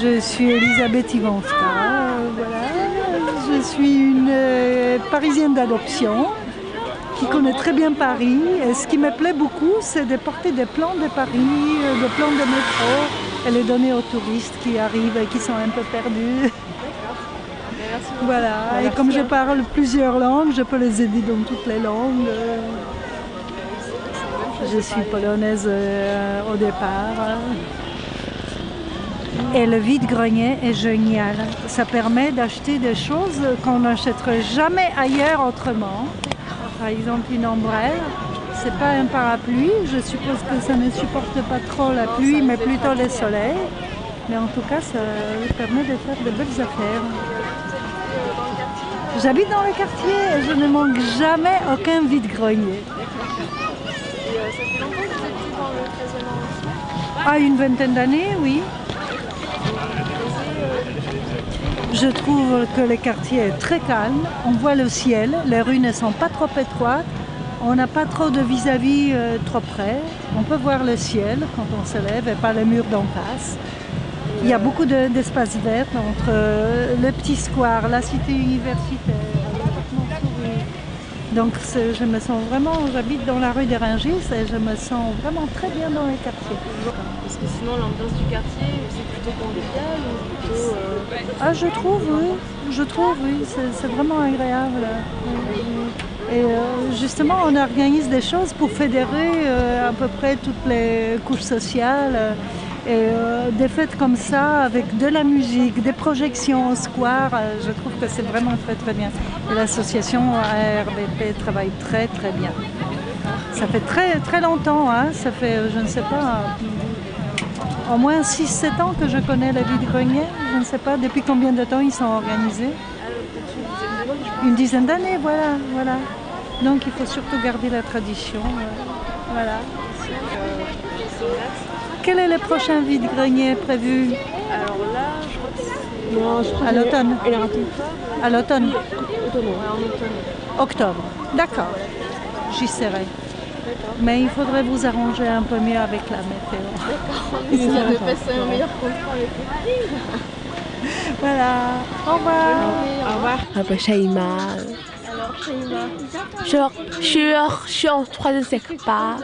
Je suis Elisabeth Ivanska, voilà. Je suis une Parisienne d'adoption qui connaît très bien Paris. Et ce qui me plaît beaucoup, c'est de porter des plans de Paris, des plans de métro et les donner aux touristes qui arrivent et qui sont un peu perdus. Voilà, et comme je parle plusieurs langues, je peux les aider dans toutes les langues. Je suis polonaise au départ. Et le vide-grenier est génial. Ça permet d'acheter des choses qu'on n'achèterait jamais ailleurs autrement. Par exemple, une ombrelle. C'est pas un parapluie. Je suppose que ça ne supporte pas trop la pluie, mais plutôt le soleil. Mais en tout cas, ça permet de faire de belles affaires. J'habite dans le quartier et je ne manque jamais aucun vide-grenier. Ça fait longtemps que vous êtes dans le 13e arrondissement? Ah, une vingtaine d'années, oui. Je trouve que le quartier est très calme, on voit le ciel, les rues ne sont pas trop étroites, on n'a pas trop de vis-à-vis trop près, on peut voir le ciel quand on se lève et pas les murs d'en face. Il y a beaucoup d'espaces verts entre le petit square, la cité universitaire, donc je me sens vraiment, j'habite dans la rue des Rungis et je me sens vraiment très bien dans le quartier. Parce que sinon l'ambiance du quartier, c'est plutôt convivial ou plutôt... Ah, je trouve, oui, c'est vraiment agréable. Et justement, on organise des choses pour fédérer à peu près toutes les couches sociales. Et des fêtes comme ça, avec de la musique, des projections au square, je trouve que c'est vraiment très très bien. Et l'association ARBP travaille très très bien. Ça fait très très longtemps, hein, ça fait, je ne sais pas, au moins 6-7 ans que je connais la vide-grenier. Je ne sais pas depuis combien de temps ils sont organisés. Une dizaine d'années, voilà. Donc il faut surtout garder la tradition. Voilà. Quel est le prochain vide-grenier prévu? Alors là, je crois que à l'automne. Elle a raté. À l'automne. Automne, ouais, en automne. Octobre. D'accord. J'y serai. Mais il faudrait vous arranger un peu mieux avec la météo. D'accord. Si on veut passer un meilleur contrat avec vous. Voilà. Au revoir. Au revoir. Shaima. Alors Shaima, Genre, je suis en 3e secteur. Parce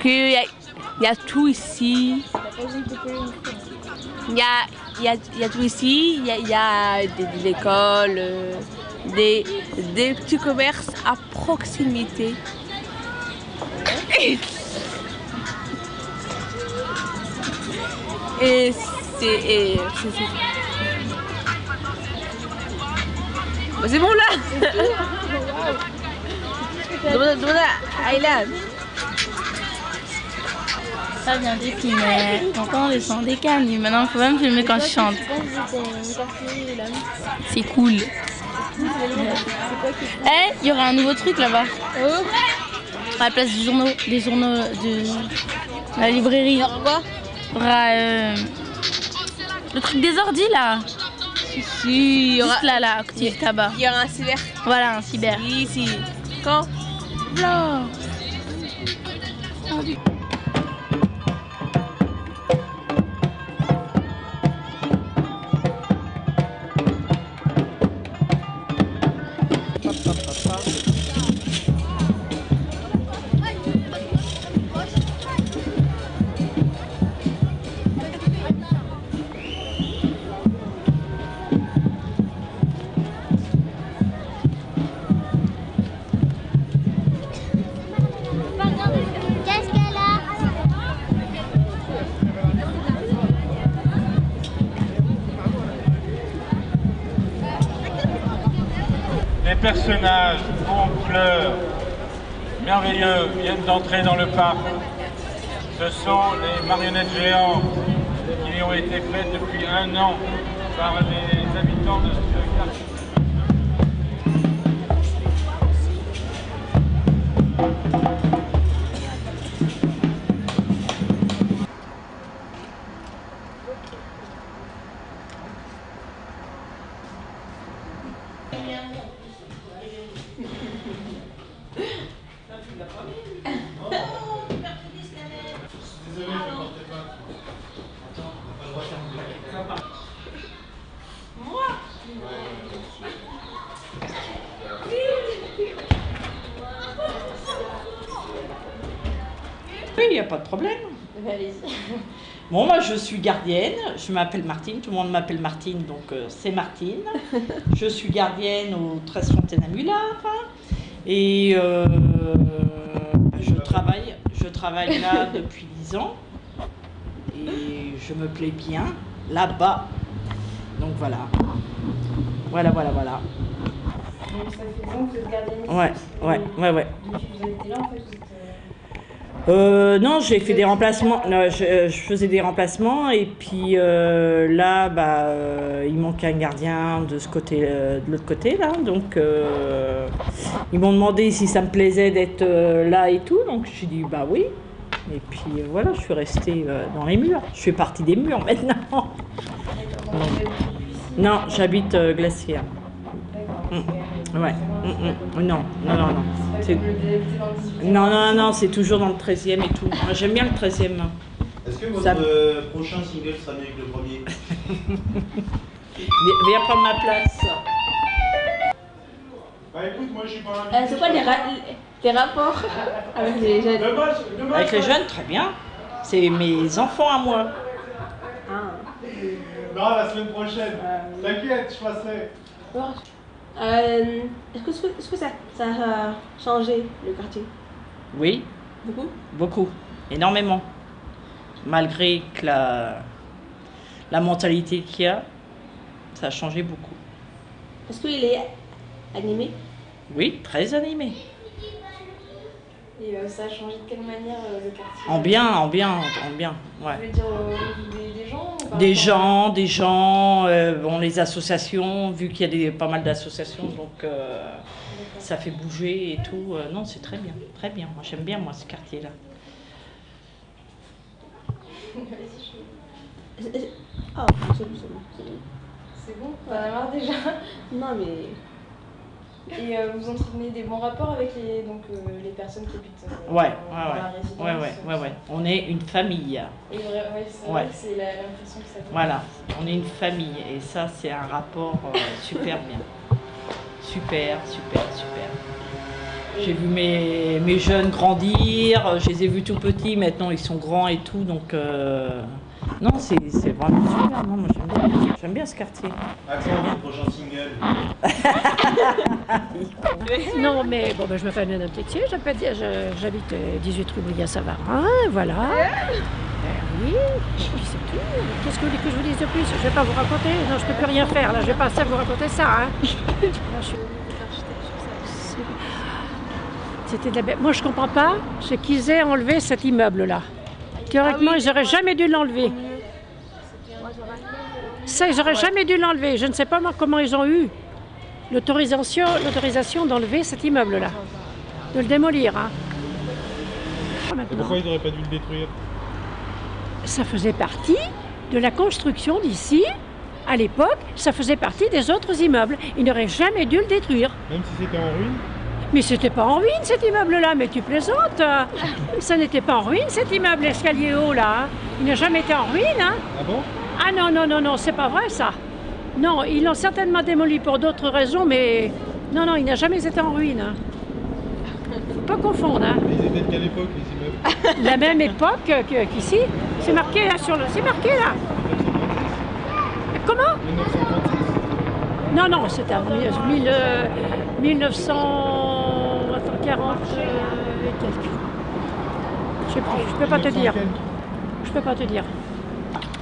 qu'il y a tout ici. Il y a tout ici. Il y a des écoles, des petits commerces à proximité. Et c'est... C'est bon là. Demande à Aylan. Ça vient des primaires, on descend des cannes. Maintenant, il faut même filmer quand je chante. C'est cool. Eh, il y aura un nouveau truc là-bas. À la place des journaux de la librairie. Il y aura quoi? Il y aura le truc des ordis là. Si, il y aura... Juste là, à côté du tabac. Il y aura un cyber. Voilà, un cyber. Ici. Quand? Là. Les personnages en fleurs merveilleux viennent d'entrer dans le parc. Ce sont les marionnettes géantes qui ont été faites depuis 1 an par les habitants de ce quartier. Désolé, je ne portais pas. Attends, on n'a pas le droit de faire Oui, il n'y a pas de problème. Allez-y. Bon, moi je suis gardienne, je m'appelle Martine, tout le monde m'appelle Martine, donc c'est Martine. Je suis gardienne au 13 Fontaine à Mulard et je travaille là depuis 10 ans et je me plais bien là-bas. Donc voilà. Voilà. Donc ça fait 10 ans que vous êtes gardienne ici. Ouais. Depuis que vous avez été là, en fait, vous êtes... Non, j'ai fait des remplacements. Non, je faisais des remplacements et puis là, il manquait un gardien de ce côté, de l'autre côté là. Donc ils m'ont demandé si ça me plaisait d'être là et tout. Donc j'ai dit bah oui. Et puis voilà, je suis restée dans les murs. Je fais partie des murs maintenant. Non, j'habite Glacière. Ouais. Non. Non, c'est toujours dans le 13e et tout. Moi, j'aime bien le 13e. Est-ce que votre prochain single sera mieux que le premier? Viens prendre ma place. Bah écoute, moi je suis pas c'est quoi les rapports avec les jeunes? Avec les jeunes, très bien. C'est mes enfants à moi. Non, la semaine prochaine. T'inquiète, je passerai. Est-ce que ça a changé le quartier? Oui, beaucoup, énormément. Malgré que la mentalité qu'il y a, ça a changé beaucoup. Est-ce qu'il est animé? Oui, très animé. Et ça a changé de quelle manière le quartier? En bien, ouais. Vous voulez dire des gens ou Des gens, bon, les associations, vu qu'il y a pas mal d'associations, donc ça fait bouger et tout. Non, c'est très bien. Moi, j'aime bien, ce quartier-là. Ah, c'est bon. C'est bon? T'en as marre déjà? Non, mais... Et vous entretenez des bons rapports avec les personnes qui habitent dans la résidence? Ouais. On est une famille. Et c'est vrai que c'est l'impression que ça fait. Voilà, on est une famille et ça, c'est un rapport super bien. Super. J'ai vu mes jeunes grandir, je les ai vus tout petits, maintenant ils sont grands et tout, donc non, c'est vraiment super. Non, moi j'aime bien ce quartier. Accent, le prochain single. Non, mais bon, je m'appelle Madame Texier, j'habite 18 rue Brigand-Savarin, voilà. Oui, et puis c'est tout. Qu'est-ce que vous voulez que je vous dise de plus? Je vais pas vous raconter, non, je peux plus rien faire, là, je vais pas assez vous raconter ça, hein. C'était de la bête. Moi, je comprends pas, c'est qu'ils aient enlevé cet immeuble-là. Théoriquement, ils n'auraient jamais dû l'enlever. Ça, ils n'auraient jamais dû l'enlever. Je ne sais pas moi comment ils ont eu l'autorisation d'enlever cet immeuble-là, de le démolir. Hein. Et pourquoi ils n'auraient pas dû le détruire? Ça faisait partie de la construction d'ici. À l'époque, ça faisait partie des autres immeubles. Ils n'auraient jamais dû le détruire. Même si c'était en ruine? Mais c'était pas en ruine cet immeuble-là, mais tu plaisantes. Ça n'était pas en ruine cet immeuble, l'escalier haut là. Il n'a jamais été en ruine. Hein. Ah bon? Ah non, c'est pas vrai ça. Non, ils l'ont certainement démoli pour d'autres raisons, mais non, il n'a jamais été en ruine. Hein. Faut pas confondre. Hein. Mais ils étaient de quelle époque les immeubles? La même époque qu'ici. C'est marqué là sur le. C'est marqué là. 1936. Comment? 1936. Non, c'était en 1940 et quelques. Je sais plus, je peux pas te dire. Je peux pas te dire.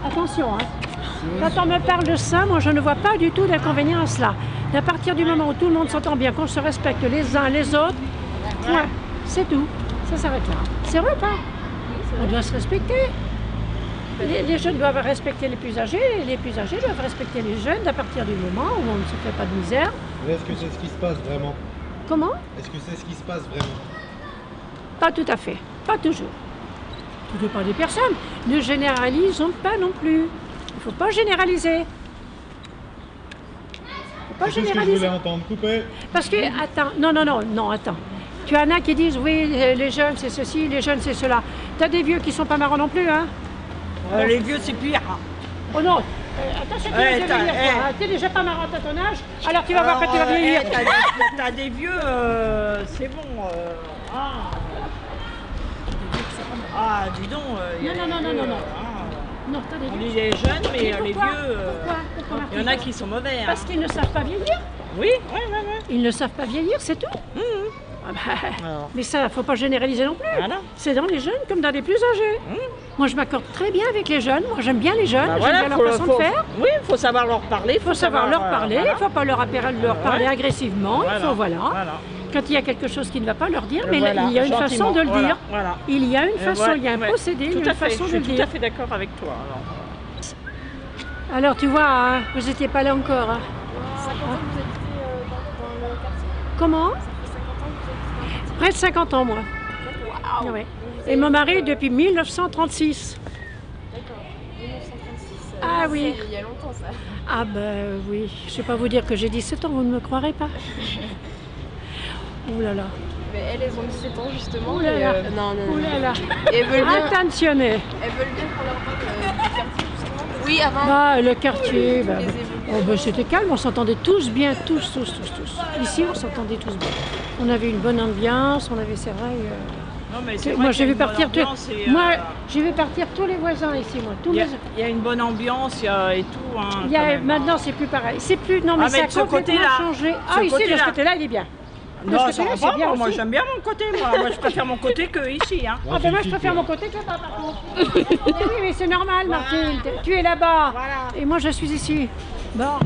Attention, hein. Quand on me parle de ça, moi je ne vois pas du tout d'inconvénient à cela. À partir du moment où tout le monde s'entend bien, qu'on se respecte les uns les autres, point, c'est tout. Ça s'arrête là. C'est vrai ou pas? On doit se respecter. Les jeunes doivent respecter les plus âgés, et les plus âgés doivent respecter les jeunes à partir du moment où on ne se fait pas de misère. Mais est-ce que c'est ce qui se passe vraiment? Comment? Est-ce que c'est ce qui se passe vraiment? Pas tout à fait, pas toujours. Tout dépend des personnes. Ne généralisons pas non plus. Il ne faut pas généraliser. C'est ce que je voulais entendre. Couper. Parce que, attends, non, attends. Tu en as qui disent, oui, les jeunes c'est ceci, les jeunes c'est cela. Tu as des vieux qui sont pas marrants non plus, hein? Les vieux, c'est pire. Oh non, attention, tu vas vieillir, toi. Tu n'es déjà pas marrant à ton âge, alors tu vas voir quand tu vas vieillir. T'as des vieux, c'est bon. Ah, dis donc. Non, t'as des on vieux. dit les jeunes, mais les vieux. Pourquoi il y en a qui sont mauvais. Parce qu'ils ne savent pas vieillir. Oui. Ils ne savent pas vieillir, c'est tout. Ah bah, mais ça, il ne faut pas généraliser non plus. C'est dans les jeunes comme dans les plus âgés. Moi, je m'accorde très bien avec les jeunes. Moi, j'aime bien les jeunes. J'aime bien leur façon de faire. Oui, il faut savoir leur parler. Il faut savoir leur parler. Il ne faut pas leur parler agressivement. Il faut, Quand il y a quelque chose qui ne va pas, leur dire. Mais il y a une façon de le dire. Il y a une façon, il y a un procédé, une façon de le dire. Je suis tout à fait d'accord avec toi. Alors, tu vois, hein, vous n'étiez pas là encore. Hein. 50 ans que vous habitez dans le quartier. Comment? Près de 50 ans, moi. Wow. Ouais. Et mon mari depuis 1936. D'accord, 1936. Ah oui. Il y a longtemps ça. Ah ben oui, je ne vais pas vous dire que j'ai 17 ans, vous ne me croirez pas. Ouh là là. Mais elles ont 17 ans justement. Ouh là là. Non. Ouh là là. Et elles veulent bien... Attentionné. Elles veulent bien qu'on leur parle du quartier justement. Oui, avant. Ah, le quartier, c'était calme, on s'entendait tous bien, tous. Ici, on s'entendait tous bien. On avait une bonne ambiance, on avait, c'est vrai... Non, mais moi, j'ai vu partir tous les voisins ici, moi. Il y a une bonne ambiance et tout. Hein, maintenant, c'est plus pareil. C'est plus... Non, mais ça a complètement changé. Ah, ici, de ce côté-là, il est bien. Non, ça va pas, moi j'aime bien mon côté, moi je préfère mon côté que ici. Hein. Ah ben moi je préfère mon côté que là-bas par contre. Oui, mais c'est normal Mathilde, tu es là-bas et moi je suis ici. Bon.